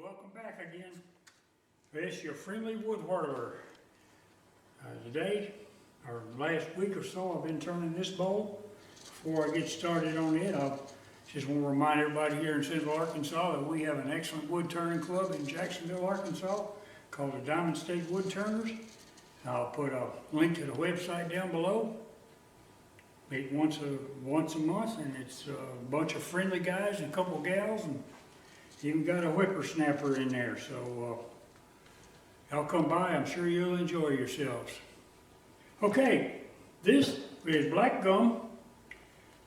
Welcome back again. This is your friendly wood whirler. Today, or last week or so, I've been turning this bowl. Before I get started on it, I just want to remind everybody here in Central Arkansas that we have an excellent wood turning club in Jacksonville, Arkansas, called the Diamond State Wood Turners. I'll put a link to the website down below. Meet once a month, and it's a bunch of friendly guys and a couple gals, and even got a whippersnapper in there. So y'all come by, I'm sure you'll enjoy yourselves. Okay, this is black gum,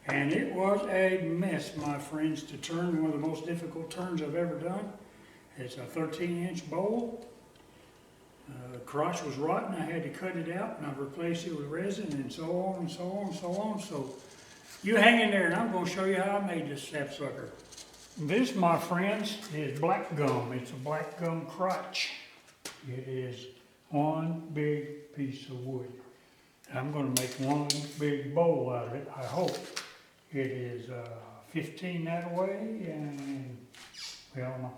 and it was a mess, my friends, to turn. One of the most difficult turns I've ever done. It's a 13-inch bowl. The crotch was rotten. I had to cut it out, and I've replaced it with resin, and so on and so on and so on. So you hang in there, and I'm going to show you how I made this sapsucker. This, my friends, is black gum. It's a black gum crotch. It is one big piece of wood. I'm going to make one big bowl out of it, I hope. It is 15 that way, and well,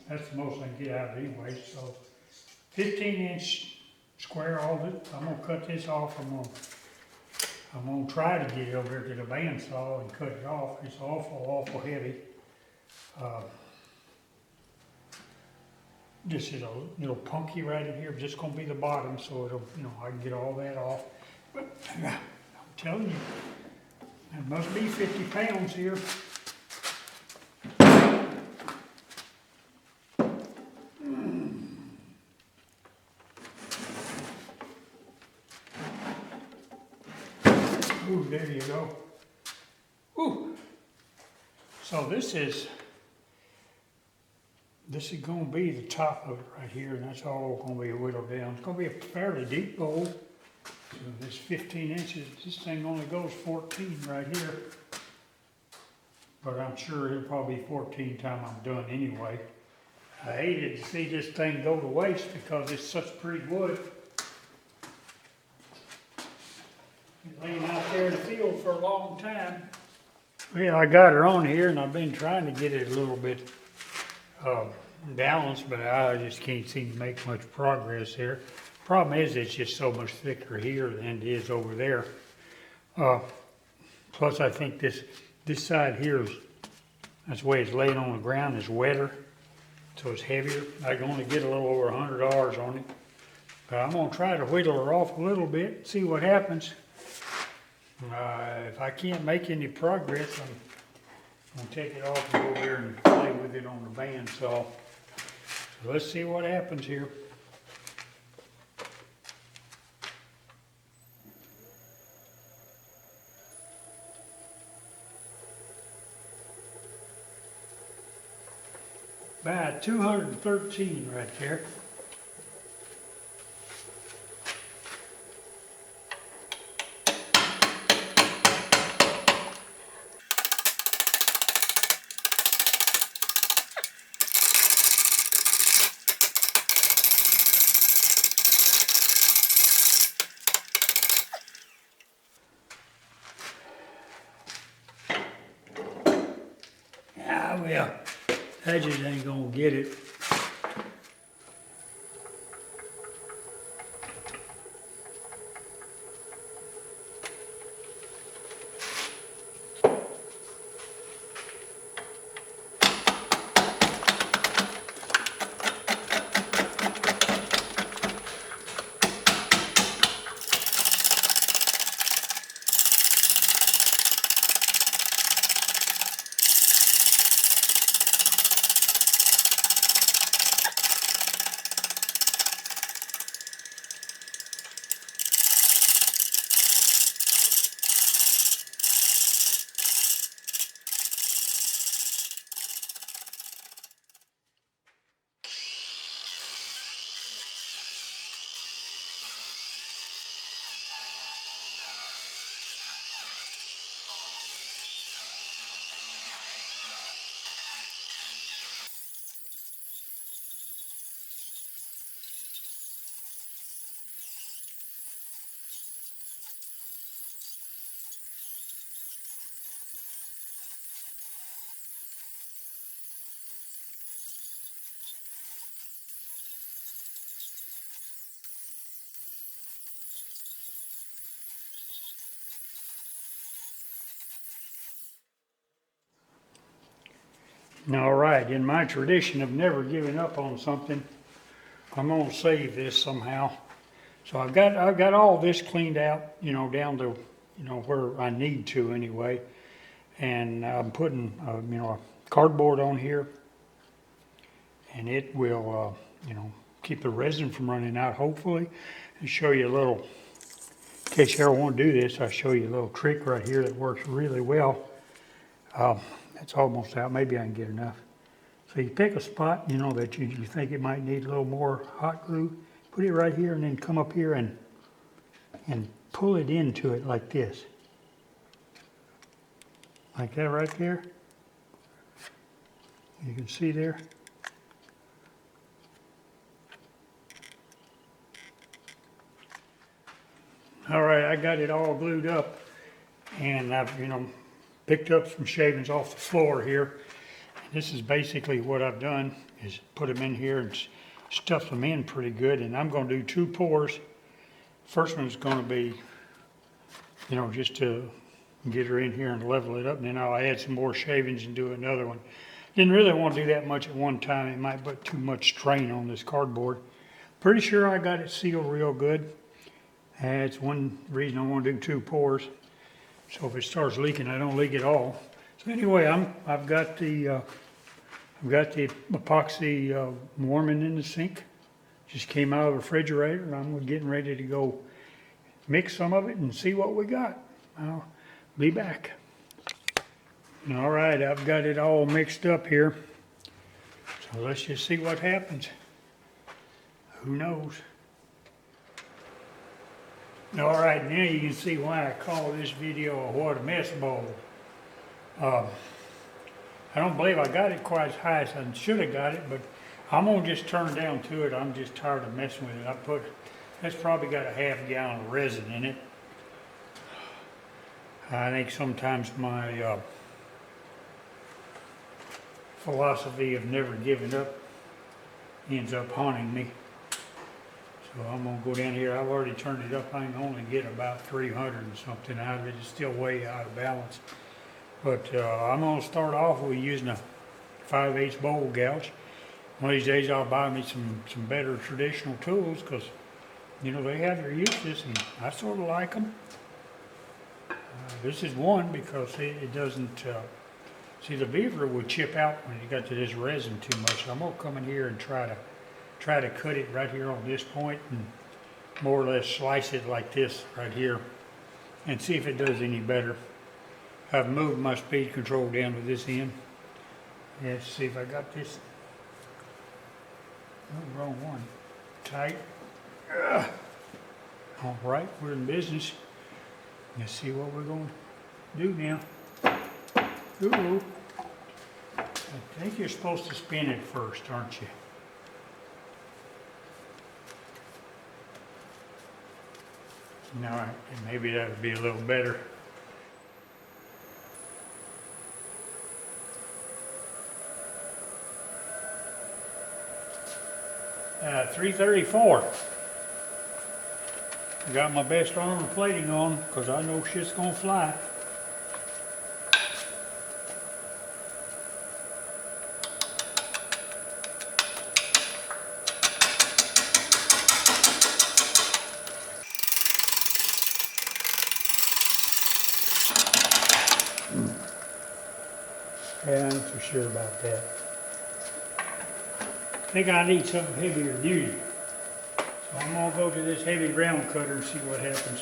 that's the most I can get out of it anyway. So 15-inch square all this. I'm going to cut this off. I'm going to try to get it over here to the bandsaw and cut it off. It's awful heavy. This is a little punky right in here, but it's going to be the bottom, so it'll, I can get all that off. But I'm telling you, there must be 50 pounds here. Ooh, there you go. Ooh. So this is going to be the top of it right here, and that's all going to be whittled down. It's going to be a fairly deep bowl. So this 15 inches, this thing only goes 14 right here. But I'm sure it'll probably be 14 time I'm done anyway. I hated to see this thing go to waste because it's such pretty wood. It's laying out there in the field for a long time. Well, I got her on here, and I've been trying to get it a little bit balanced, but I just can't seem to make much progress here. Problem is, it's just so much thicker here than it is over there. Plus, I think this side here, that's the way it's laid on the ground, is wetter, so it's heavier. I can only get a little over 100 R's on it. But I'm going to try to whittle her off a little bit, see what happens. If I can't make any progress, I'm going to take it off and go over there and play with it on the bandsaw. So let's see what happens here. About 213 right there. Well, I just ain't gonna get it. All right, in my tradition of never giving up on something, I'm gonna save this somehow. So I've got all this cleaned out, you know, down to, you know, where I need to anyway. And I'm putting, you know, a cardboard on here, and it will, you know, keep the resin from running out, hopefully. And show you a little, in case you ever want to do this, I'll show you a little trick right here that works really well. That's almost out. Maybe I can get enough. So you pick a spot, you know, that you think it might need a little more hot glue. Put it right here and then come up here and pull it into it like this. Like that right there. You can see there. All right, I got it all glued up, and I've, you know, picked up some shavings off the floor here. And this is basically what I've done, is put them in here and stuff them in pretty good. And I'm going to do 2 pours. First one's going to be, you know, just to get her in here and level it up, and then I'll add some more shavings and do another one. Didn't really want to do that much at one time. It might put too much strain on this cardboard. Pretty sure I got it sealed real good. That's one reason I want to do 2 pours. So if it starts leaking, I don't leak at all. So anyway, I've got the epoxy warming in the sink. Just came out of the refrigerator, and I'm getting ready to go mix some of it and see what we got. I'll be back. All right, I've got it all mixed up here. So let's just see what happens. Who knows? All right, now you can see why I call this video a Whatamess Bowl. I don't believe I got it quite as high as I should have got it, but I'm gonna just turn down to it. I'm just tired of messing with it. That's probably got a half gallon of resin in it. I think sometimes my philosophy of never giving up ends up haunting me. So I'm going to go down here. I've already turned it up. I can only get about 300 and something out of it. It's still way out of balance. But I'm going to start off with using a 5/8 bowl gouge. One of these days I'll buy me some better traditional tools, because, you know, they have their uses and I sort of like them. This is one because it doesn't, see, the beaver would chip out when you got to this resin too much. So I'm going to come in here and try to cut it right here on this point and more or less slice it like this right here and see if it does any better. I've moved my speed control down to this end. Let's see if I got this. Oh, wrong one. Tight. All right, we're in business. Let's see what we're going to do now. Ooh. I think you're supposed to spin it first, aren't you? No, maybe that would be a little better. $334. I got my best armor plating on because I know shit's gonna fly. Yeah, I'm not so sure about that. I think I need something heavier duty. So I'm gonna go to this heavy round cutter and see what happens.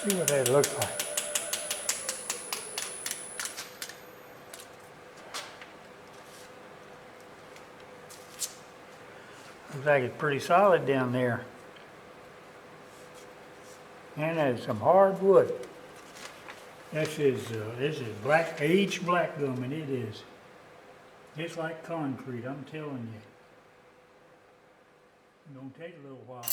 See what that looks like. Looks like it's pretty solid down there. And there's some hard wood. This is black, aged black gum, and it is. It's like concrete, I'm telling you. It's gonna take a little while.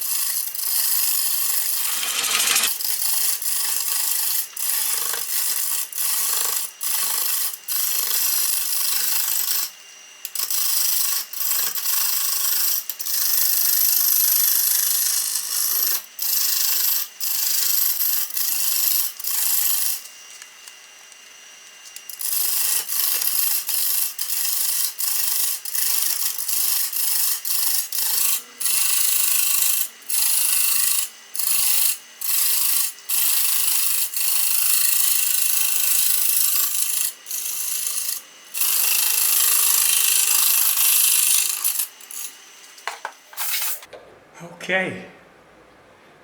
Okay,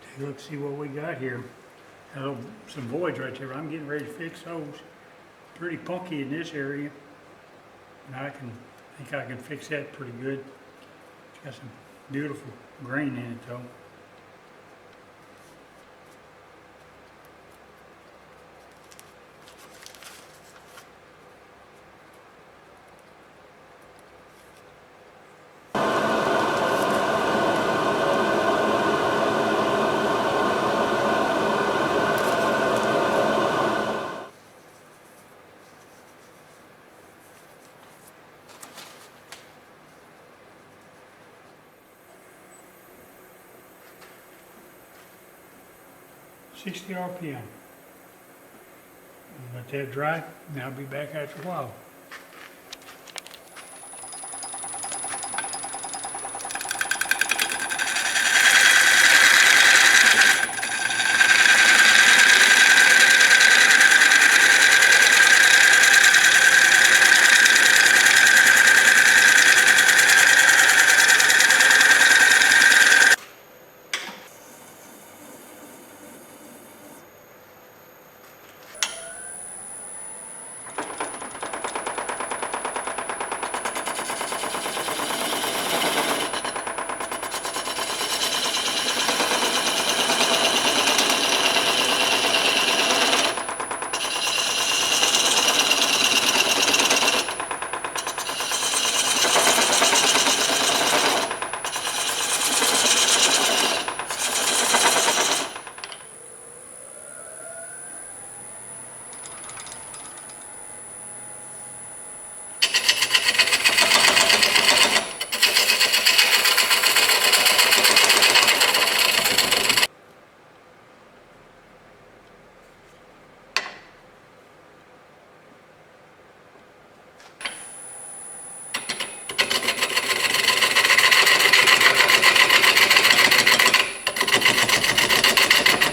take a look, see what we got here. Some voids right there. I'm getting ready to fix those. Pretty punky in this area, and I think I can fix that pretty good. It's got some beautiful grain in it though. $60 RPM. Let that dry, and I'll be back after a while.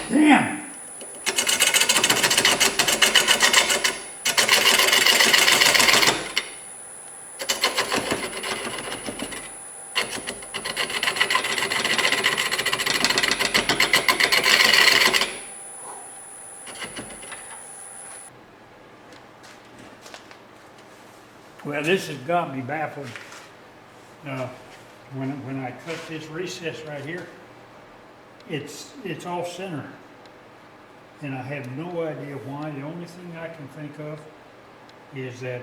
Damn! Well, this has got me baffled. When I cut this recess right here, it's off center, and I have no idea why. The only thing I can think of is that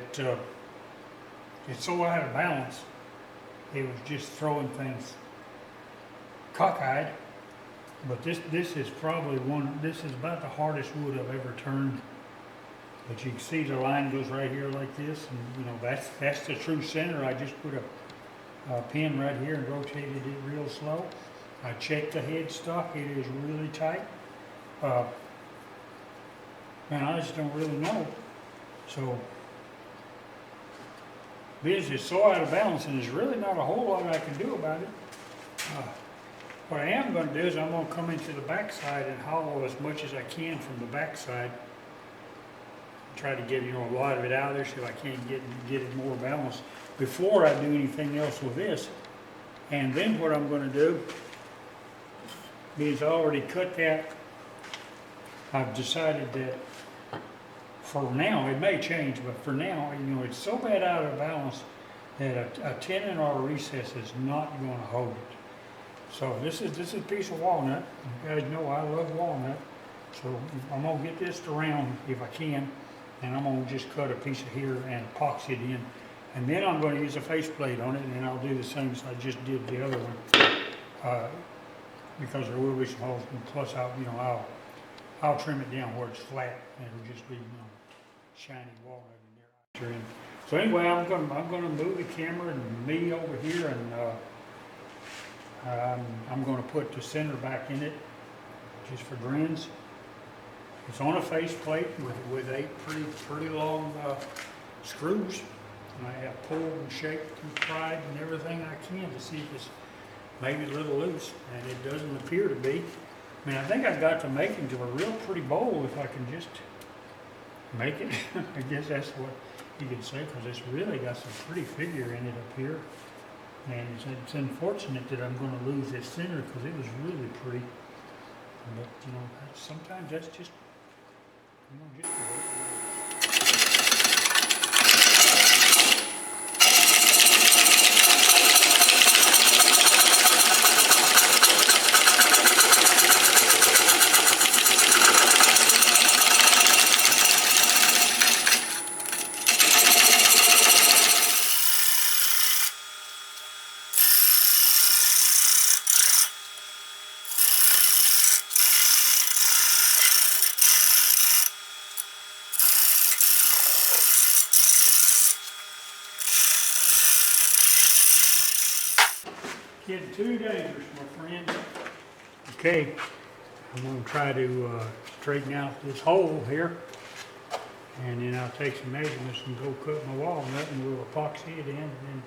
it's so out of balance. It was just throwing things cockeyed. But this is probably this is about the hardest wood I've ever turned. But you can see the line goes right here like this, and you know that's the true center. I just put a pin right here and rotated it real slow. I checked the headstock, it is really tight. Man, I just don't really know. So, this is so out of balance, and there's really not a whole lot I can do about it. What I am going to do is I'm going to come into the backside and hollow as much as I can from the backside. Try to get a lot of it out of there so I can get it more balanced before I do anything else with this. And then what I'm going to do is I already cut that. I've decided that for now, it may change, but for now, it's so bad out of balance that a 10-inch recess is not going to hold it. So this is a piece of walnut. You guys know I love walnut. So I'm going to get this to round if I can, and I'm going to just cut a piece of here and epoxy it in. And then I'm going to use a faceplate on it, and I'll do the same as I just did the other one. because there will be some holes, and plus I'll trim it down where it's flat, and it'll just be, shiny walnut in there. So anyway, I'm gonna move the camera and me over here, and I'm gonna put the center back in it, just for grins. It's on a faceplate with 8 pretty long screws, and I have pulled and shaped and pried and everything I can to see if it's maybe a little loose, and it doesn't appear to be. I mean, I think I've got to make into a real pretty bowl if I can just make it. I guess that's what you could say, because it's really got some pretty figure in it up here. And it's unfortunate that I'm going to lose this center, because it was really pretty. But, sometimes that's just, just the way it is. Getting too dangerous, my friends. Okay, I'm going to try to straighten out this hole here, and then I'll take some measurements and go cut my walnut, and we'll epoxy it in, and then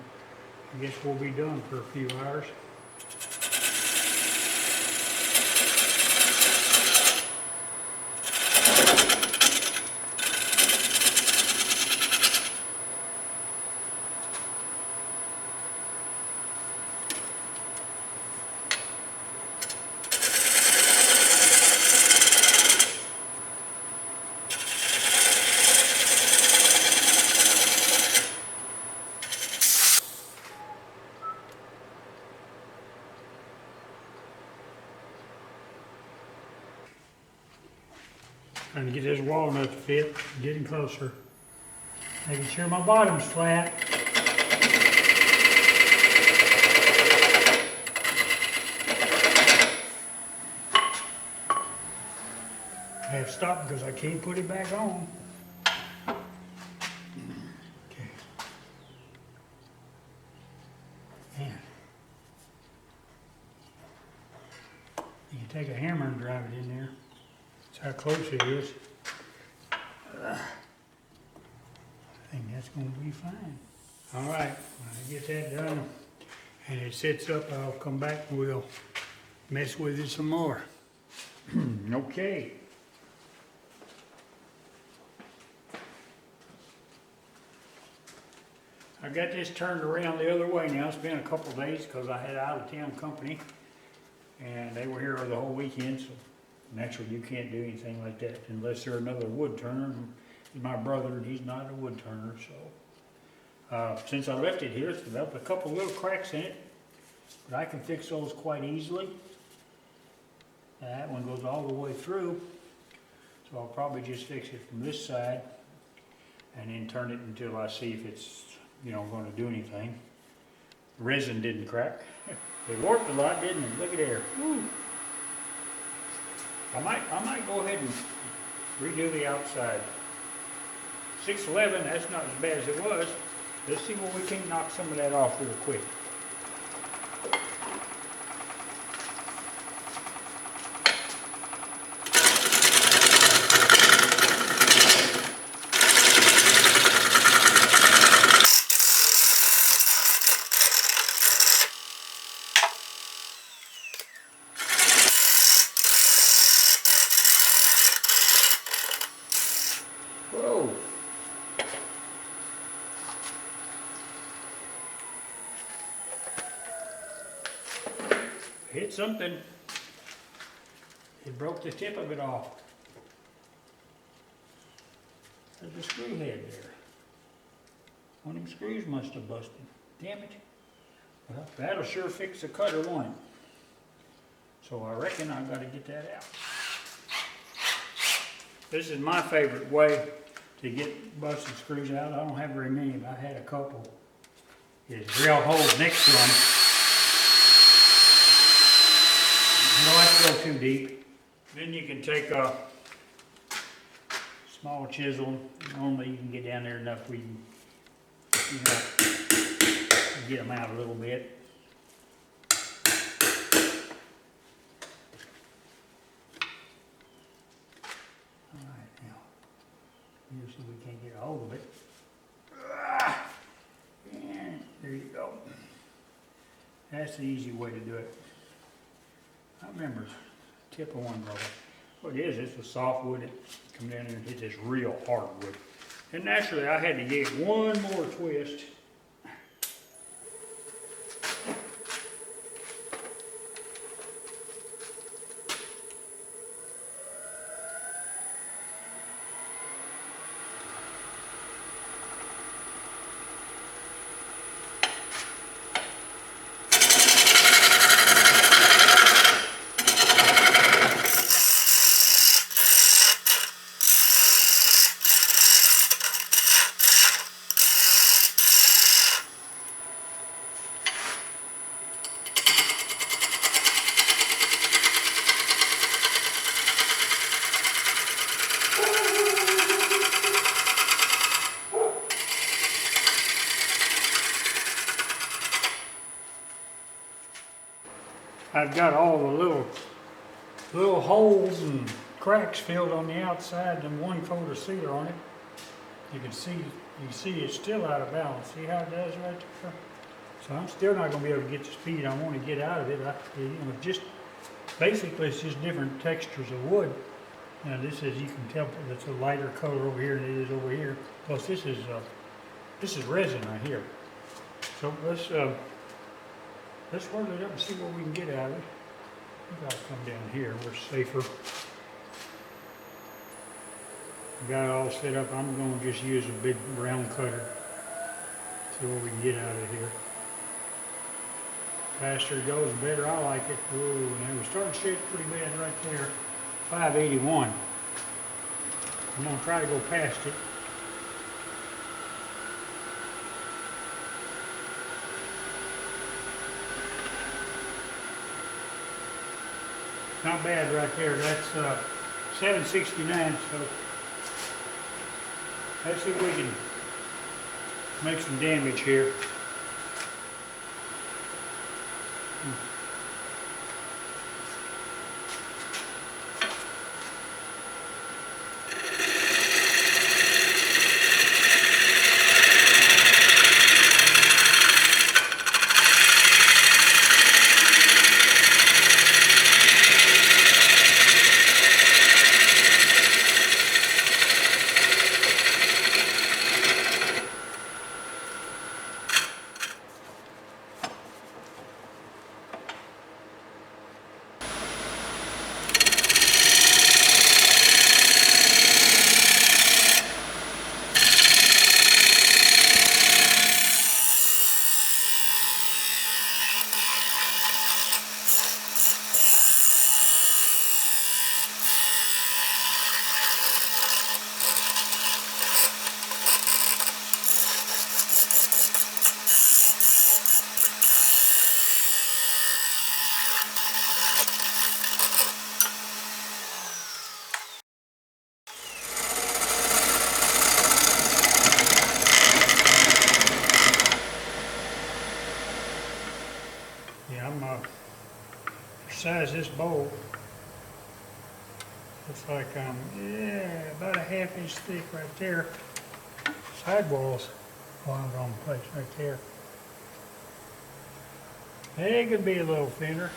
I guess we'll be done for a few hours. Trying to get this walnut to fit, getting closer. Making sure my bottom's flat. I have to stop because I can't put it back on. Okay. Man. You can take a hammer and drive it in there. How close it is. I think that's going to be fine. All right, when I get that done and it sits up, I'll come back and we'll mess with it some more. Okay. I got this turned around the other way now. It's been a couple of days because I had out of town company and they were here the whole weekend. So naturally, you can't do anything like that unless they're another wood turner. He's my brother, and he's not a wood turner. So, since I left it here, it's developed a couple little cracks in it, but I can fix those quite easily. That one goes all the way through, so I'll probably just fix it from this side, and then turn it until I see if it's, going to do anything. The resin didn't crack. It warped a lot, didn't it? Look at there. Woo. I might go ahead and redo the outside. 611, that's not as bad as it was. Let's see where we can knock some of that off real quick. Whoa. Hit something. It broke the tip of it off. There's a screw head there. One of them screws must have busted. Damn it. Well, that'll sure fix the cutter, won't it? So I reckon I've got to get that out. This is my favorite way to get busted screws out. I don't have very many, but I had a couple. Is drill holes next to them. go too deep. Then you can take a small chisel. Normally you can get down there enough where you can, get them out a little bit. Alright, now, usually we can't get a hold of it. And there you go. That's the easy way to do it. I remember tip of one brother. What it is, it's a soft wood that come down there and hit this real hard wood. And naturally I had to get one more twist. I've got all the little holes and cracks filled on the outside and one coat of sealer on it. You can see it's still out of balance. See how it does right there? So I'm still not going to be able to get the speed I want to get out of it. Just basically it's just different textures of wood. Now this is, you can tell it's a lighter color over here than it is over here. Plus this is resin right here. So let's whirl it up and see what we can get out of it. We gotta come down here, we're safer. Got it all set up. I'm gonna just use a big round cutter. See what we can get out of here. Faster it goes, the better I like it. Ooh, now we're starting to shake pretty bad right there. 581. I'm gonna try to go past it. Not bad right there. That's 769. So let's see if we can make some damage here. Size this bowl, looks like about a ½ inch thick right there. Sidewalls on the wrong place right there. It could be a little thinner.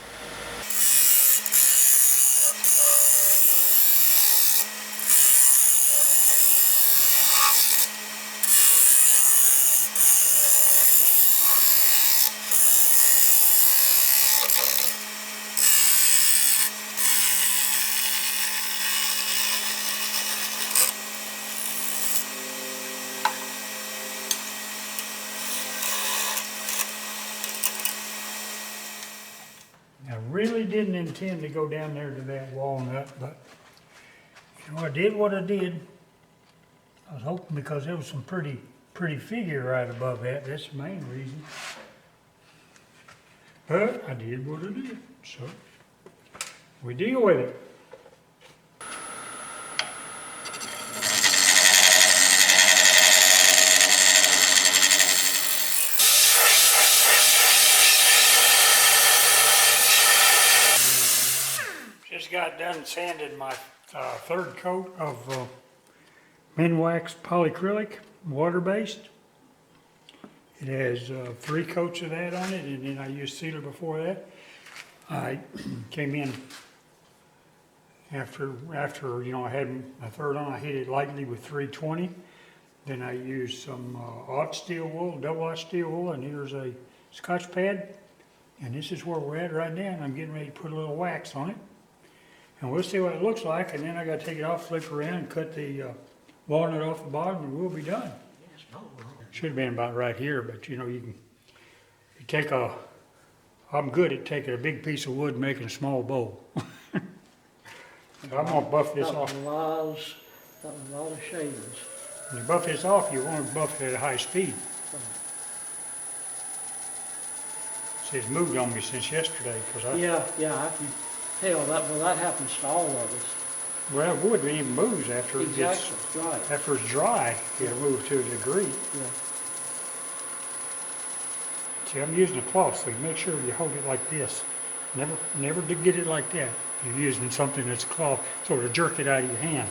I really didn't intend to go down there to that walnut, but you know, I did what I did. I was hoping because there was some pretty figure right above that. That's the main reason. But I did what I did. So we deal with it. Just got done sanding my third coat of Minwax polyacrylic, water-based. It has 3 coats of that on it, and then I used sealer before that. I came in after you know I had my third on. I hit it lightly with 320. Then I used some aught steel wool, double aught steel wool, and here's a Scotch pad. And this is where we're at right now. And I'm getting ready to put a little wax on it, and we'll see what it looks like. And then I got to take it off, flip around, and cut the walnut off the bottom, and we'll be done. Should have been about right here, but you know you take a. I'm good at taking a big piece of wood and making a small bowl. So I'm gonna buff this off. Got a lot of shavings. When you buff this off, you want to buff it at a high speed. See, it's moved on me since yesterday because I. Yeah, I can tell that. Well, that happens to all of us. Well, wood even moves after it gets. Exactly, right. After it's dry, it'll move to a degree. Yeah. See, I'm using a cloth, so you make sure you hold it like this. Never to get it like that. You're using something that's cloth, sort of jerk it out of your hand.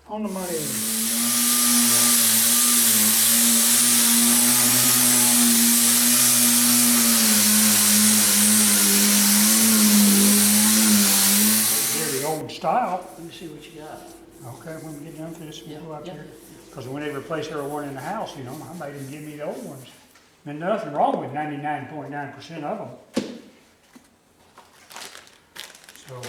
On the money. They're the old style. Let me see what you got. Okay, when we get done with this, we'll go out Yeah. there. Because when they replace every one in the house, you know, I made them give me the old ones. And nothing wrong with 99.9% of them. So.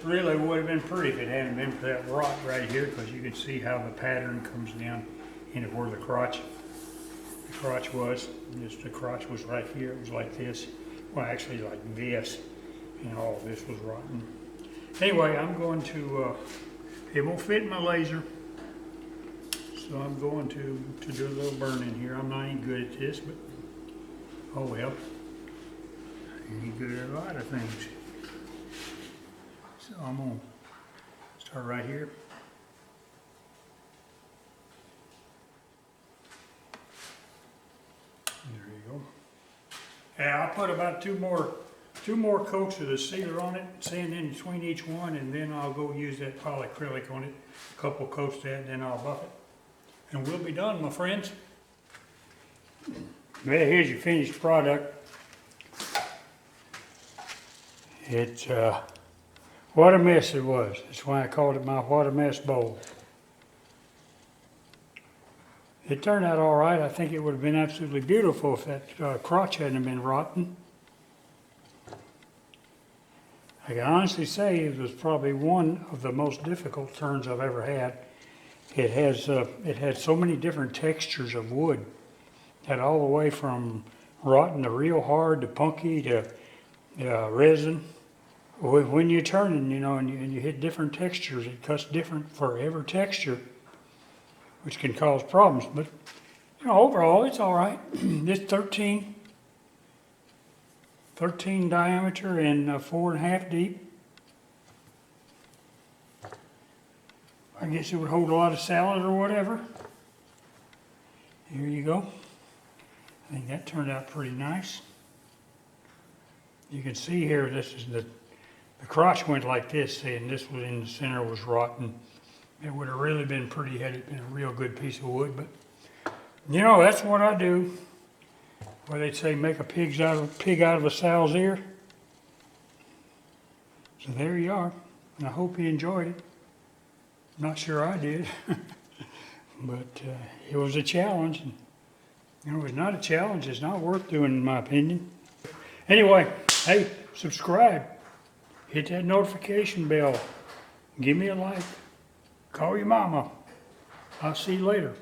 Really would have been pretty if it hadn't been for that rot right here, because you can see how the pattern comes down into where the crotch was. The crotch was right here. It was like this. Well, actually like this, and all of this was rotten. Anyway, I'm going to, it won't fit in my laser, so I'm going to do a little burning here. I'm not any good at this, but oh well. I ain't good at a lot of things. So I'm going to start right here. There you go. Yeah, I'll put about two more coats of the sealer on it, sand in between each one, and then I'll go use that polyacrylic on it. A couple coats of that, and then I'll buff it. And we'll be done, my friends. Well, here's your finished product. It's what a mess it was. That's why I called it my Whatamess Bowl. It turned out all right. I think it would have been absolutely beautiful if that crotch hadn't been rotten. I can honestly say it was probably one of the most difficult turns I've ever had. It had so many different textures of wood. Had all the way from rotten to real hard to punky to resin. When you're turning, you know, and you hit different textures, it cuts different for every texture, which can cause problems. But, you know, overall, it's all right. It's 13 diameter and 4.5 deep. I guess it would hold a lot of salad or whatever. Here you go. I think that turned out pretty nice. You can see here, this is the the crotch went like this, see, and this was in the center was rotten. It would have really been pretty had it been a real good piece of wood, but you know, that's what I do. Where they'd say make a pig out of a sow's ear. So there you are, and I hope you enjoyed it. Not sure I did, but it was a challenge. And, you know, it's not a challenge. It's not worth doing, in my opinion. Anyway, hey, subscribe. Hit that notification bell. Give me a like. Call your mama. I'll see you later.